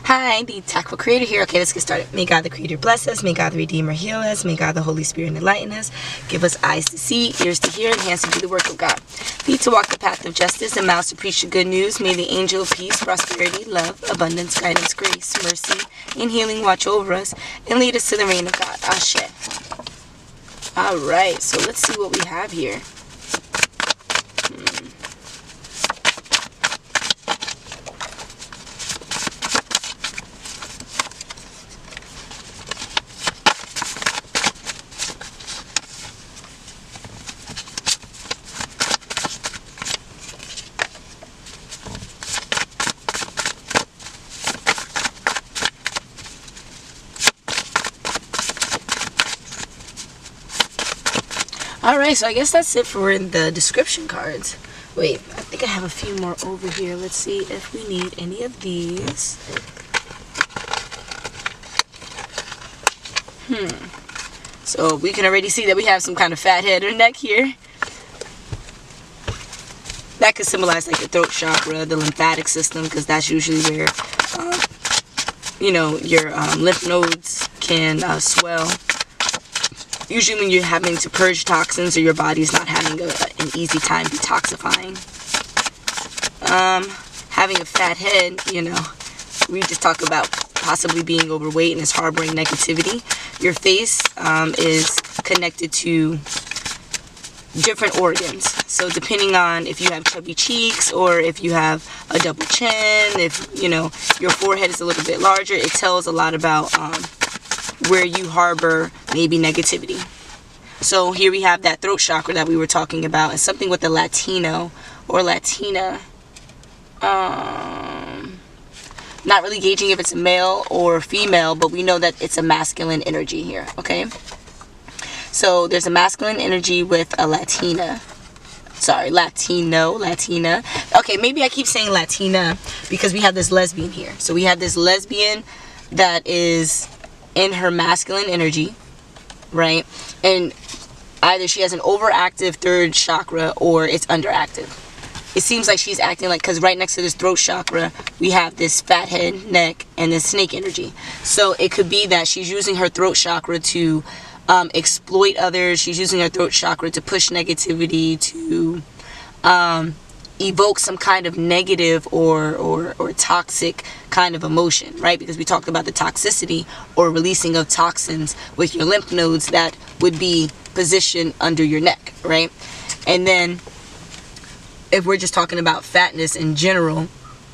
Hi, the TAKful Creator here. Okay, let's get started. May God the Creator bless us. May God the Redeemer heal us. May God the Holy Spirit enlighten us. Give us eyes to see, ears to hear, and hands to do the work of God. Feet to walk the path of justice, and mouths to preach the good news. May the angel of peace, prosperity, love, abundance, guidance, grace, mercy, and healing watch over us and lead us to the reign of God. Ashe. Alright, so let's see what we have here. Alright, so I guess that's it for the description cards. Wait, I think I have a few more over here. Let's see if we need any of these. So we can already see that we have some kind of fat head or neck here. That could symbolize like the throat chakra, the lymphatic system, because that's usually where, your lymph nodes can swell. Usually when you're having to purge toxins or your body's not having an easy time detoxifying. Having a fat head, we just talk about possibly being overweight and is harboring negativity. Your face is connected to different organs. So depending on if you have chubby cheeks or if you have a double chin, if, your forehead is a little bit larger, it tells a lot about where you harbor maybe negativity. So here we have that throat chakra that we were talking about, and something with the Latino or Latina. Not really gauging if it's a male or female, but we know that it's a masculine energy here, okay? So there's a masculine energy with a Latina. Sorry, Latina. Okay, maybe I keep saying Latina because we have this lesbian here. So we have this lesbian that is in her masculine energy, right? And either she has an overactive third chakra or it's underactive. It seems like she's acting like, because right next to this throat chakra, we have this fat head, neck, and this snake energy. So it could be that she's using her throat chakra to exploit others. She's using her throat chakra to push negativity, to evoke some kind of negative or toxic kind of emotion, right? Because we talked about the toxicity or releasing of toxins with your lymph nodes that would be positioned under your neck, right? And then if we're just talking about fatness in general,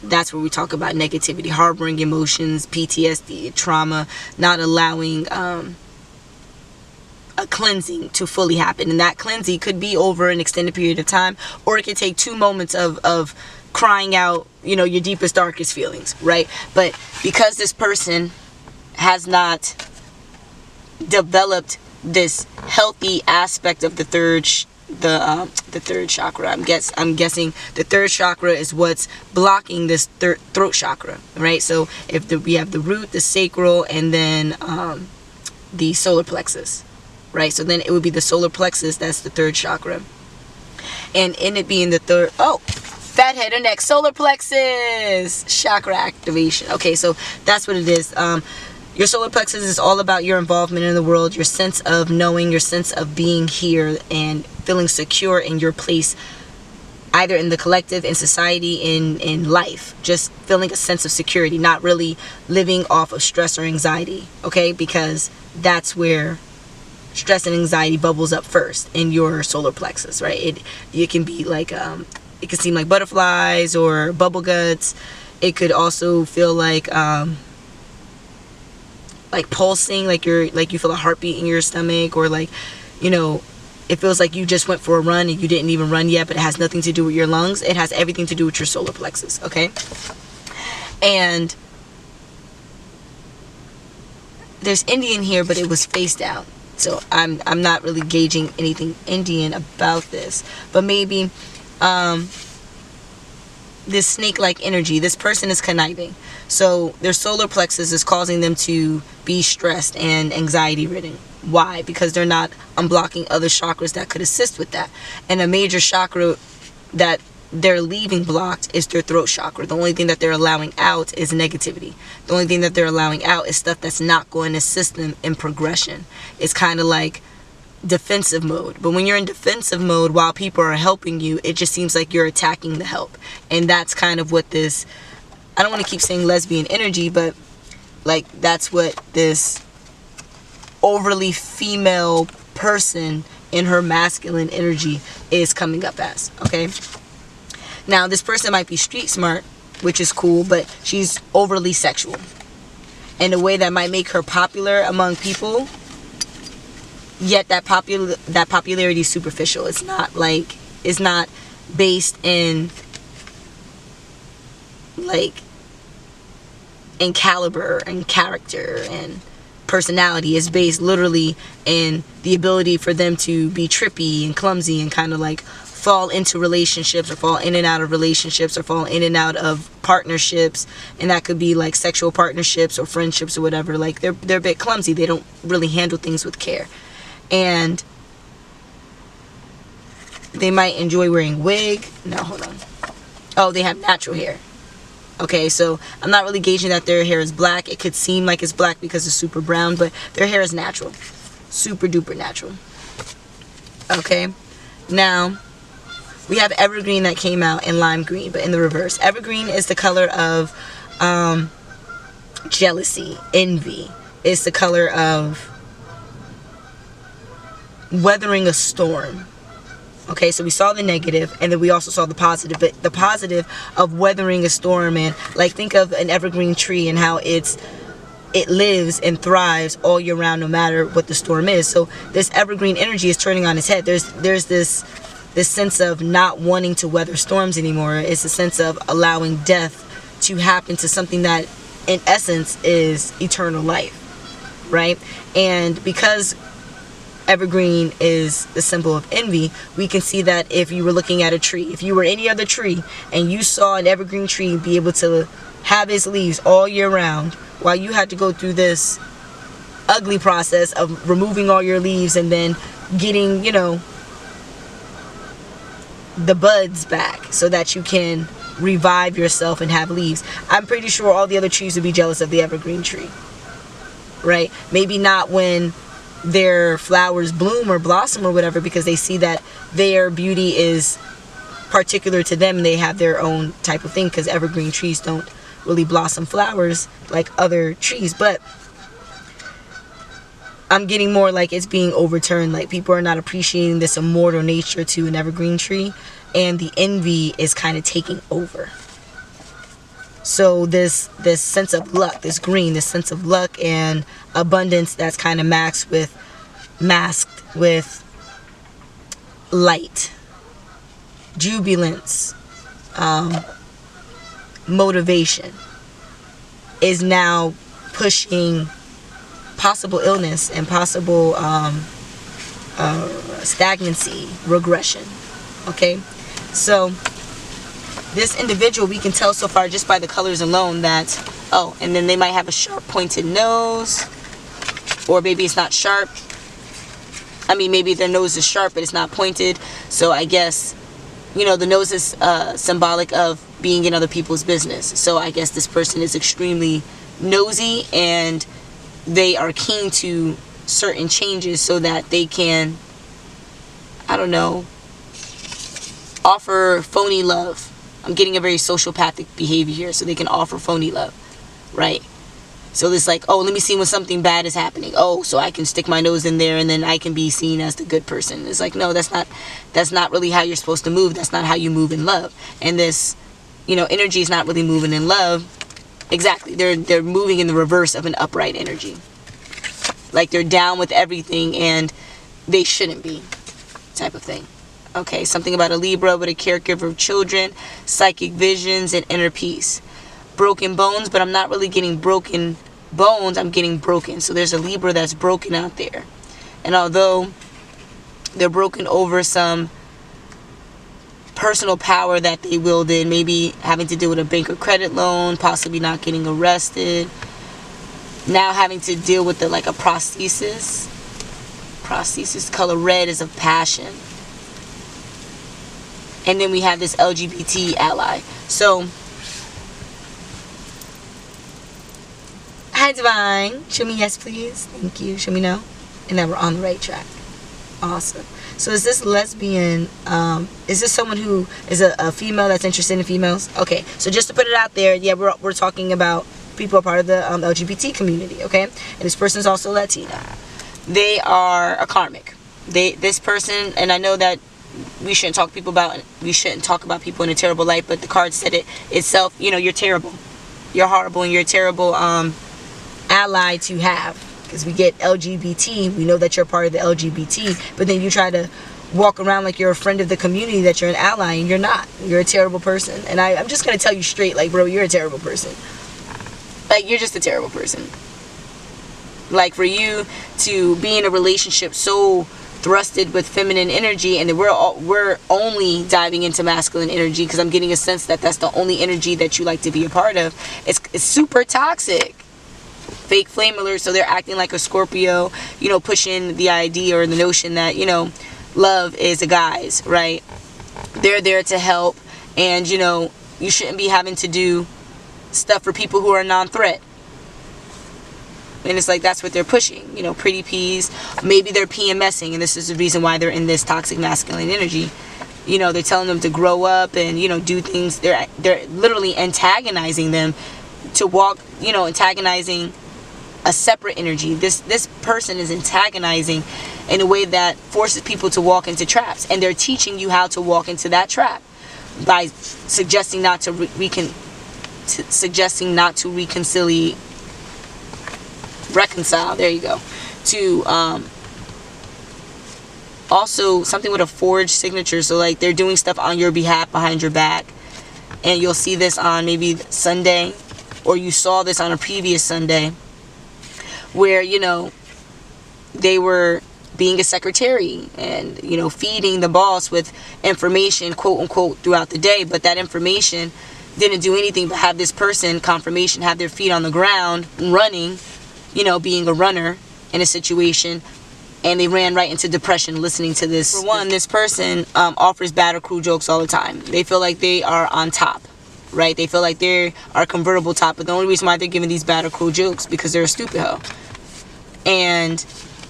that's where we talk about negativity, harboring emotions, PTSD, trauma, not allowing a cleansing to fully happen. And that cleansing could be over an extended period of time, or it could take 2 moments of crying out, your deepest, darkest feelings, right? But because this person has not developed this healthy aspect of the third chakra, I'm guessing the third chakra is what's blocking this throat chakra, right? So if we have the root, the sacral, and then the solar plexus, right? So then it would be the solar plexus, that's the third chakra. And in it being the third, fat head or neck, solar plexus, chakra activation. Okay, so that's what it is. Your solar plexus is all about your involvement in the world, your sense of knowing, your sense of being here and feeling secure in your place, either in the collective, in society, in life. Just feeling a sense of security, not really living off of stress or anxiety, okay? Because that's where stress and anxiety bubbles up first in your solar plexus, right? It can be like, it can seem like butterflies or bubble guts. It could also feel like pulsing, like you feel a heartbeat in your stomach, or like, it feels like you just went for a run and you didn't even run yet, but it has nothing to do with your lungs. It has everything to do with your solar plexus, okay? And there's Indian here, but it was face down. So I'm not really gauging anything Indian about this, but maybe this snake-like energy, this person is conniving. So their solar plexus is causing them to be stressed and anxiety ridden. Why? Because they're not unblocking other chakras that could assist with that. And a major chakra that they're leaving blocked is their throat chakra. The only thing that they're allowing out is negativity. The only thing that they're allowing out is stuff that's not going to assist them in progression. It's kind of like defensive mode. But when you're in defensive mode while people are helping you, it just seems like you're attacking the help. And that's kind of what this, I don't want to keep saying lesbian energy, but like that's what this overly female person in her masculine energy is coming up as. Okay, now this person might be street smart, which is cool, but she's overly sexual in a way that might make her popular among people, yet that popularity is superficial. It's not like, it's not based in like in caliber and character and personality. Is based literally in the ability for them to be trippy and clumsy and kind of like fall into relationships or fall in and out of relationships or fall in and out of partnerships, and that could be like sexual partnerships or friendships or whatever. Like they're a bit clumsy. They don't really handle things with care, and they might enjoy wearing wig. No, hold on. Oh, they have natural hair. Okay, so I'm not really gauging that their hair is black. It could seem like it's black because it's super brown, but their hair is natural. Super duper natural. Okay, now we have evergreen that came out in lime green, but in the reverse. Evergreen is the color of jealousy, envy. It's the color of weathering a storm. Okay, so we saw the negative, and then we also saw the positive. But the positive of weathering a storm, and like think of an evergreen tree and how it lives and thrives all year round, no matter what the storm is. So this evergreen energy is turning on its head. There's this sense of not wanting to weather storms anymore. It's a sense of allowing death to happen to something that, in essence, is eternal life, right? And because evergreen is the symbol of envy, we can see that if you were looking at a tree, if you were any other tree and you saw an evergreen tree be able to have its leaves all year round, while you had to go through this ugly process of removing all your leaves and then getting, you know, the buds back so that you can revive yourself and have leaves. I'm pretty sure all the other trees would be jealous of the evergreen tree, right? Maybe not when their flowers bloom or blossom or whatever, because they see that their beauty is particular to them. They have their own type of thing, because evergreen trees don't really blossom flowers like other trees. But I'm getting more like it's being overturned, like people are not appreciating this immortal nature to an evergreen tree, and the envy is kind of taking over. So this sense of luck, this green, this sense of luck and abundance that's kind of masked with light, jubilance, motivation, is now pushing possible illness and possible stagnancy, regression. Okay, so this individual, we can tell so far just by the colors alone that, oh, and then they might have a sharp pointed nose, or maybe it's not sharp. I mean, maybe their nose is sharp but it's not pointed. So I guess, you know, the nose is symbolic of being in other people's business. So I guess this person is extremely nosy, and they are keen to certain changes so that they can, I don't know, offer phony love. I'm getting a very sociopathic behavior here, so they can offer phony love, right? So it's like, oh, let me see when something bad is happening. Oh, so I can stick my nose in there and then I can be seen as the good person. It's like, no, that's not really how you're supposed to move. That's not how you move in love. And this, you know, energy is not really moving in love. Exactly. They're moving in the reverse of an upright energy. Like they're down with everything and they shouldn't be, type of thing. Okay, something about a Libra with a caregiver of children, psychic visions, and inner peace. Broken bones, but I'm not really getting broken bones. I'm getting broken. So there's a Libra that's broken out there. And although they're broken over some personal power that they wielded, maybe having to deal with a bank or credit loan, possibly not getting arrested, now having to deal with like a prosthesis. Prosthesis color red is of passion. And then we have this LGBT ally. So, hi Divine. Show me yes, please. Thank you. Show me no. And then we're on the right track. Awesome. So is this lesbian, is this someone who is a female that's interested in females? Okay, so just to put it out there, yeah, we're talking about people are part of the LGBT community, okay? And this person's also Latina. They are a karmic. This person, and I know that we shouldn't talk about people in a terrible light, but the card said it itself. You know, you're terrible, you're horrible, and you're a terrible ally to have. Because we get LGBT, we know that you're part of the LGBT, but then you try to walk around like you're a friend of the community, that you're an ally, and you're not. You're a terrible person. And I'm just going to tell you straight, like, bro, you're a terrible person. Like, you're just a terrible person. Like, for you to be in a relationship so thrusted with feminine energy, and then we're only diving into masculine energy, because I'm getting a sense that that's the only energy that you like to be a part of. It's super toxic. Fake flame alert. So they're acting like a Scorpio, you know, pushing the idea or the notion that, you know, love is a guy's, right? They're there to help, and, you know, you shouldn't be having to do stuff for people who are non-threat. And it's like, that's what they're pushing, you know, pretty peas. Maybe they're PMSing, and this is the reason why they're in this toxic masculine energy. You know, they're telling them to grow up and, you know, do things. They're literally antagonizing them to walk, you know, antagonizing a separate energy. This person is antagonizing in a way that forces people to walk into traps, and they're teaching you how to walk into that trap by suggesting not to reconcile. There you go. To also something with a forged signature. So like they're doing stuff on your behalf behind your back, and you'll see this on maybe Sunday, or you saw this on a previous Sunday, where, you know, they were being a secretary and, you know, feeding the boss with information, quote unquote, throughout the day. But that information didn't do anything but have this person, confirmation, have their feet on the ground, running, you know, being a runner in a situation. And they ran right into depression listening to this. For one, this person offers battle crew jokes all the time. They feel like they are on top, right? They feel like they are convertible top. But the only reason why they're giving these battle crew jokes because they're a stupid hoe. And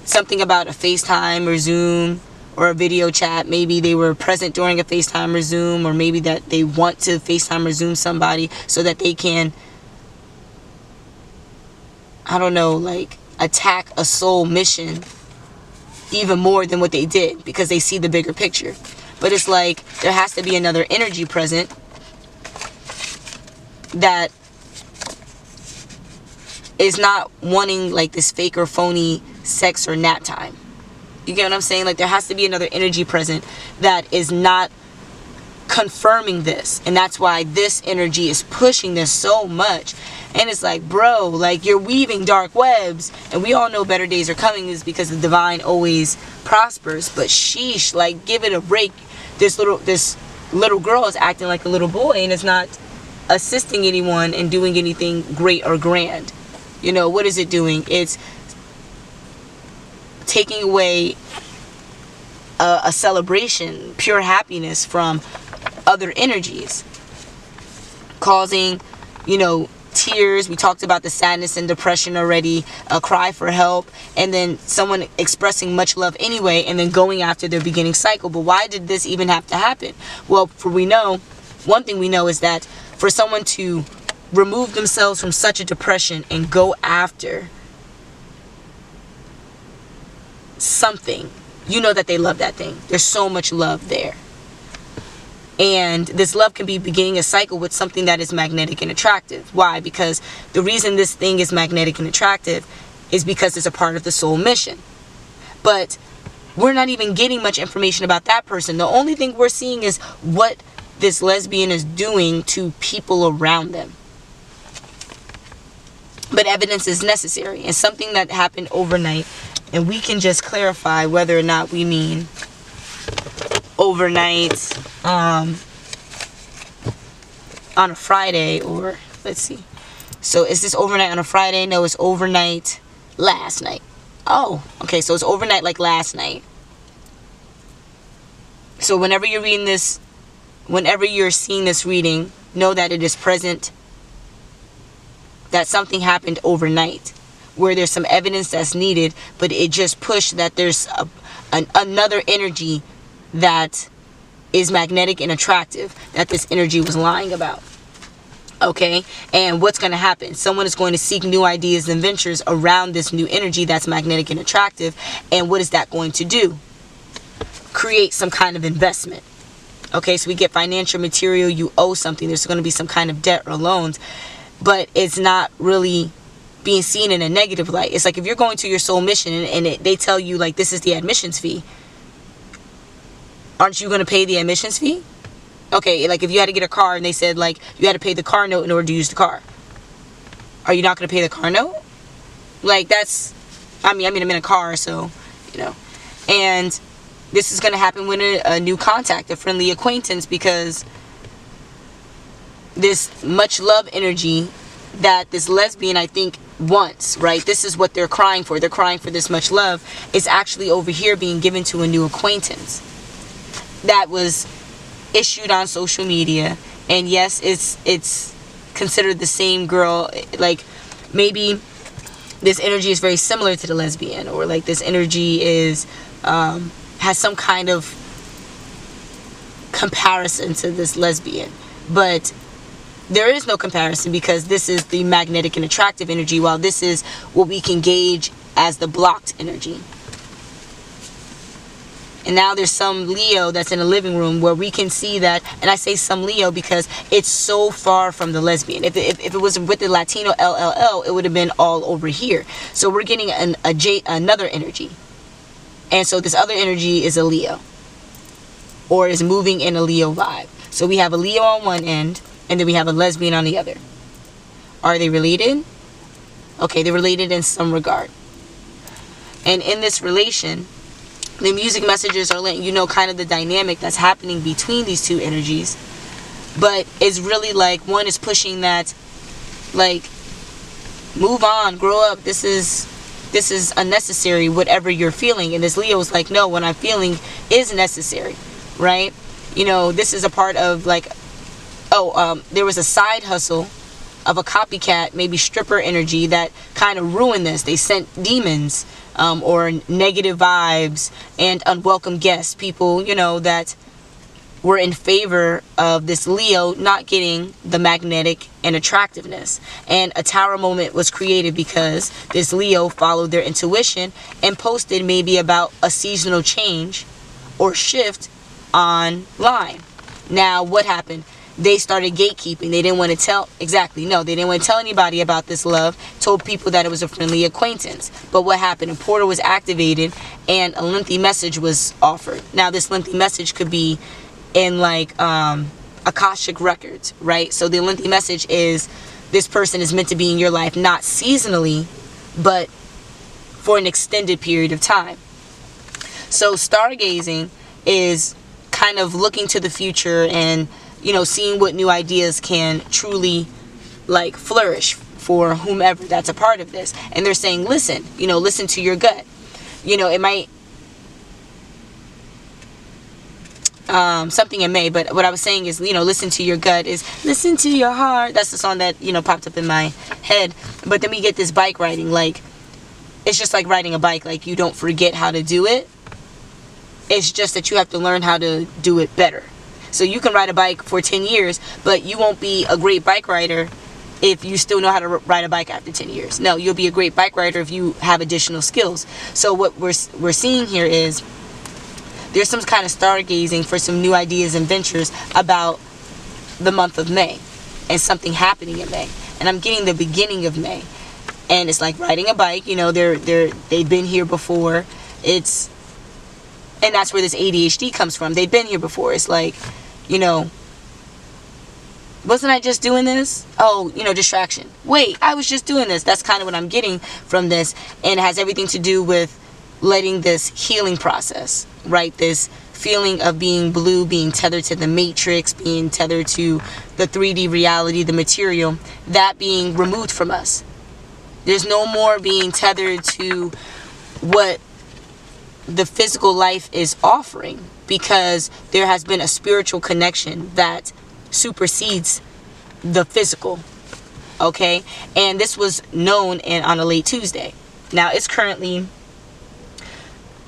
something about a FaceTime or Zoom or a video chat. Maybe they were present during a FaceTime or Zoom, or maybe that they want to FaceTime or Zoom somebody so that they can, I don't know, like attack a soul mission even more than what they did, because they see the bigger picture. But it's like there has to be another energy present that is not wanting like this fake or phony sex or nap time. You get what I'm saying? Like there has to be another energy present that is not confirming this, and that's why this energy is pushing this so much. And it's like, bro, like you're weaving dark webs, and we all know better days are coming, is because the divine always prospers. But sheesh, like give it a break. This little girl is acting like a little boy, and it's not assisting anyone in doing anything great or grand. You know, what is it doing? It's taking away a celebration, pure happiness from other energies, causing, you know, tears. We talked about the sadness and depression already, a cry for help, and then someone expressing much love anyway, and then going after their beginning cycle. But why did this even have to happen? Well, one thing we know is that for someone to remove themselves from such a depression and go after something, you know that they love that thing. There's so much love there. And this love can be beginning a cycle with something that is magnetic and attractive. Why? Because the reason this thing is magnetic and attractive is because it's a part of the soul mission. But we're not even getting much information about that person. The only thing we're seeing is what this lesbian is doing to people around them. But evidence is necessary, and something that happened overnight, and we can just clarify whether or not we mean overnight on a Friday, or let's see. So is this overnight on a Friday? No, it's overnight last night. Oh, okay, so it's overnight like last night. So whenever you're reading this whenever you're seeing this reading, know that it is present, that something happened overnight, where there's some evidence that's needed, but it just pushed that there's another energy that is magnetic and attractive that this energy was lying about. Okay, and what's going to happen? Someone is going to seek new ideas and ventures around this new energy that's magnetic and attractive. And what is that going to do? Create some kind of investment. Okay, so we get financial, material, you owe something. There's going to be some kind of debt or loans, but it's not really being seen in a negative light. It's like if you're going to your soul mission and they tell you like this is the admissions fee, aren't you going to pay the admissions fee? Okay, like if you had to get a car and they said like you had to pay the car note in order to use the car, are you not going to pay the car note? Like that's, I mean I'm in a car, so you know. And this is going to happen with a new contact, a friendly acquaintance, because this much love energy that this lesbian, I think, wants, right? This is what they're crying for. They're crying for this much love. It's actually over here being given to a new acquaintance that was issued on social media. And yes, it's considered the same girl. Like maybe this energy is very similar to the lesbian, or like this energy is has some kind of comparison to this lesbian, but there is no comparison, because this is the magnetic and attractive energy, while this is what we can gauge as the blocked energy. And now there's some Leo that's in a living room where we can see that, and I say some Leo because it's so far from the lesbian. If it was with the Latino LLL, it would have been all over here. So we're getting another energy. And so this other energy is a Leo, or is moving in a Leo vibe. So we have a Leo on one end, and then we have a lesbian on the other. Are they related? Okay, they're related in some regard. And in this relation, the music messages are letting you know kind of the dynamic that's happening between these two energies. But it's really like one is pushing that, like, move on, grow up. This is unnecessary, whatever you're feeling. And this Leo is like, no, what I'm feeling is necessary, right? You know, this is a part of like, there was a side hustle of a copycat, maybe stripper energy that kind of ruined this. They sent demons or negative vibes and unwelcome guests, people, you know, that were in favor of this Leo not getting the magnetic and attractiveness. And a tower moment was created because this Leo followed their intuition and posted maybe about a seasonal change or shift online. Now, what happened? They started gatekeeping. They didn't want to tell, they didn't want to tell anybody about this love. Told people that it was a friendly acquaintance. But what happened? A portal was activated and a lengthy message was offered. Now, this lengthy message could be in like Akashic records, right? So the lengthy message is this person is meant to be in your life, not seasonally, but for an extended period of time. So stargazing is kind of looking to the future and, you know, seeing what new ideas can truly like flourish for whomever that's a part of this. And they're saying, listen, you know, listen to your gut. You know, it might something in May, but what I was saying is, you know, listen to your gut is listen to your heart. That's the song that, you know, popped up in my head. But then we get this bike riding, like it's just like riding a bike. Like you don't forget how to do it. It's just that you have to learn how to do it better. So you can ride a bike for 10 years, but you won't be a great bike rider if you still know how to ride a bike after 10 years. No, you'll be a great bike rider if you have additional skills. So what we're seeing here is there's some kind of stargazing for some new ideas and ventures about the month of May and something happening in May. And I'm getting the beginning of May. And it's like riding a bike, you know, they've been here before. And that's where this ADHD comes from. They've been here before. It's like, you know, wasn't I just doing this? Oh, you know, distraction. Wait, I was just doing this. That's kind of what I'm getting from this. And it has everything to do with letting this healing process, right? This feeling of being blue, being tethered to the matrix, being tethered to the 3D reality, the material, that being removed from us. There's no more being tethered to what the physical life is offering, because there has been a spiritual connection that supersedes the physical. Okay, and this was known on a late Tuesday. Now it's currently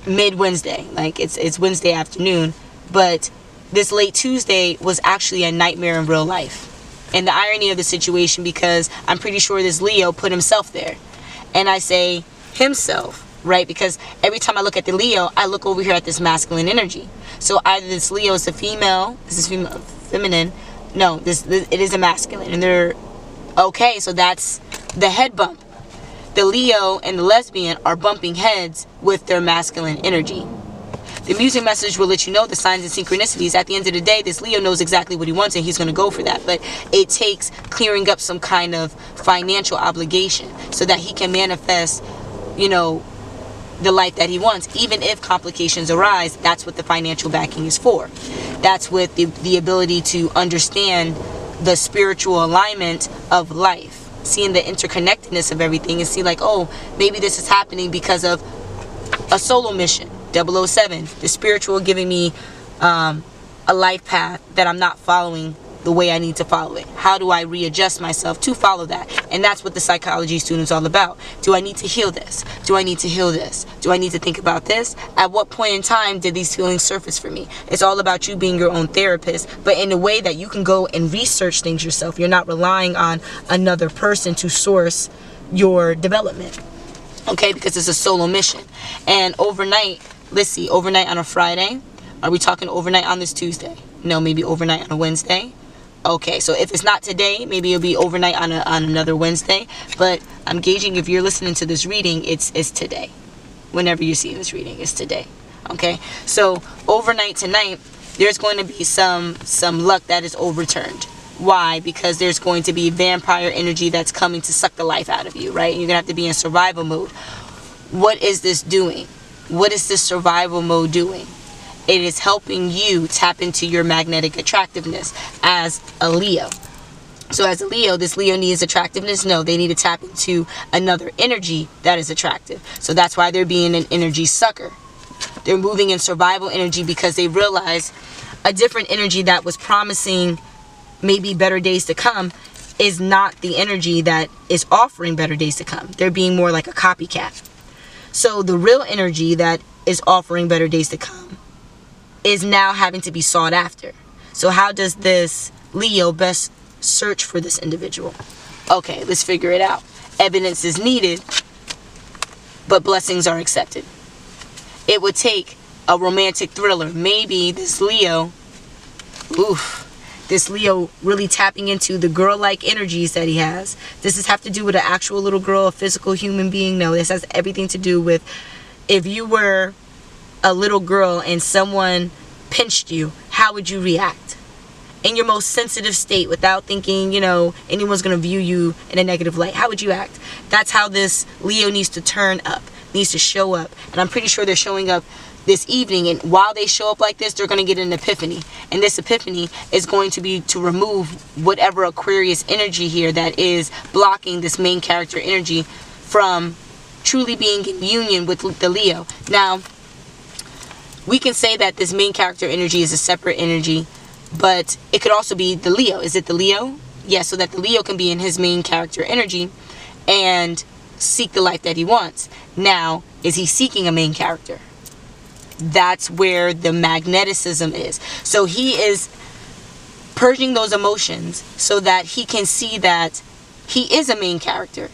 mid-Wednesday, like it's Wednesday afternoon, but this late Tuesday was actually a nightmare in real life. And the irony of the situation, because I'm pretty sure this Leo put himself there. And I say himself, right? Because every time I look at the Leo, I look over here at this masculine energy. So either this Leo is a female, this is female, feminine. No, it is a masculine. And they're okay, so that's the head bump. The Leo and the lesbian are bumping heads with their masculine energy. The music message will let you know the signs and synchronicities. At the end of the day, this Leo knows exactly what he wants and he's going to go for that. But it takes clearing up some kind of financial obligation so that he can manifest, you know, the life that he wants. Even if complications arise, that's what the financial backing is for. That's with the ability to understand the spiritual alignment of life. Seeing the interconnectedness of everything and see like, oh, maybe this is happening because of a solo mission. 007, the spiritual giving me a life path that I'm not following the way I need to follow it. How do I readjust myself to follow that? And that's what the psychology student's all about. Do I need to heal this? Do I need to heal this? Do I need to think about this? At what point in time did these feelings surface for me? It's all about you being your own therapist, but in a way that you can go and research things yourself. You're not relying on another person to source your development. Okay, because it's a solo mission. And overnight, let's see, overnight on a Friday? Are we talking overnight on this Tuesday? No, maybe overnight on a Wednesday? Okay, so if it's not today, maybe it'll be overnight on another Wednesday. But I'm gauging if you're listening to this reading, it's today. Whenever you see this reading, it's today. Okay, so overnight tonight, there's going to be some luck that is overturned. Why? Because there's going to be vampire energy that's coming to suck the life out of you, right? You're going to have to be in survival mode. What is this doing? What is this survival mode doing? It is helping you tap into your magnetic attractiveness as a Leo. So as a Leo, this Leo needs attractiveness? No, they need to tap into another energy that is attractive. So that's why they're being an energy sucker. They're moving in survival energy because they realize a different energy that was promising maybe better days to come is not the energy that is offering better days to come. They're being more like a copycat. So the real energy that is offering better days to come is now having to be sought after. So how does this Leo best search for this individual? Okay, let's figure it out. Evidence is needed, but blessings are accepted. It would take a romantic thriller. Maybe this Leo, this Leo really tapping into the girl-like energies that he has. Does this have to do with an actual little girl, a physical human being? No, this has everything to do with if you were a little girl and someone pinched you, how would you react? In your most sensitive state, without thinking, anyone's going to view you in a negative light. How would you act? That's how this Leo needs to turn up, needs to show up. And I'm pretty sure they're showing up this evening, and while they show up like this, they're going to get an epiphany. And this epiphany is going to be to remove whatever Aquarius energy here that is blocking this main character energy from truly being in union with the Leo. Now, we can say that this main character energy is a separate energy, but it could also be the Leo. Is it the Leo? Yes, so that the Leo can be in his main character energy and seek the life that he wants. Now, is he seeking a main character? That's where the magneticism is. So he is purging those emotions so that he can see that he is a main character.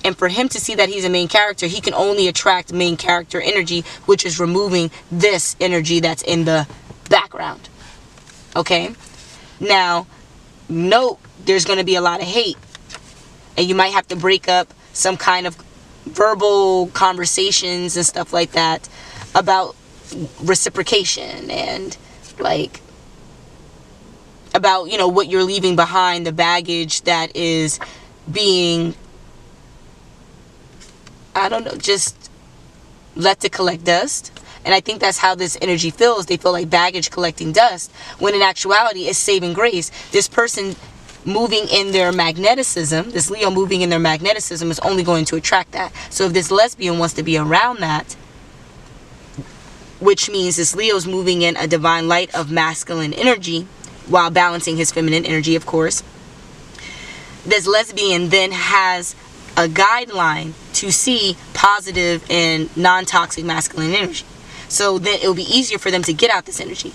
And for him to see that he's a main character, he can only attract main character energy, which is removing this energy that's in the background. Okay? Now, note there's going to be a lot of hate. And you might have to break up some kind of verbal conversations and stuff like that about reciprocation and about what you're leaving behind, the baggage that is being just let to collect dust. And I think that's how this energy feels. They feel like baggage collecting dust, when in actuality it's saving grace. This person moving in their magneticism, this Leo moving in their magneticism, is only going to attract that. So if this lesbian wants to be around that, which means this Leo's moving in a divine light of masculine energy while balancing his feminine energy, of course. This lesbian then has a guideline to see positive and non-toxic masculine energy. So then it'll be easier for them to get out this energy.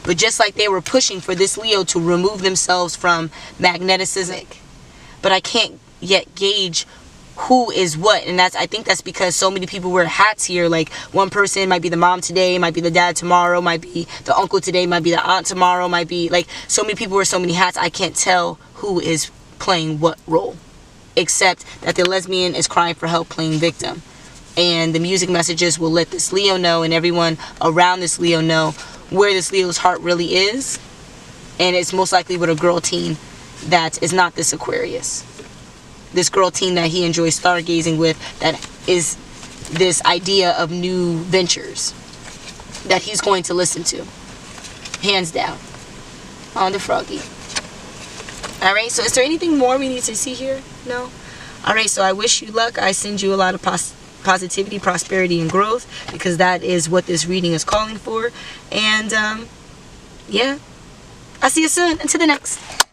But just like they were pushing for this Leo to remove themselves from magneticism, but I can't yet gauge who is what. And I think that's because so many people wear hats here. Like, one person might be the mom today, might be the dad tomorrow, might be the uncle today, might be the aunt tomorrow, might be like, so many people wear so many hats. I can't tell who is playing what role, except that the lesbian is crying for help, playing victim. And the music messages will let this Leo know, and everyone around this Leo know, where this Leo's heart really is. And it's most likely with a girl teen that is not this Aquarius. This girl teen that he enjoys stargazing with, that is this idea of new ventures that he's going to listen to. Hands down. On the froggy. Alright, so is there anything more we need to see here? No? Alright, so I wish you luck. I send you a lot of positivity, prosperity, and growth, because that is what this reading is calling for. And, yeah. I'll see you soon. Until the next.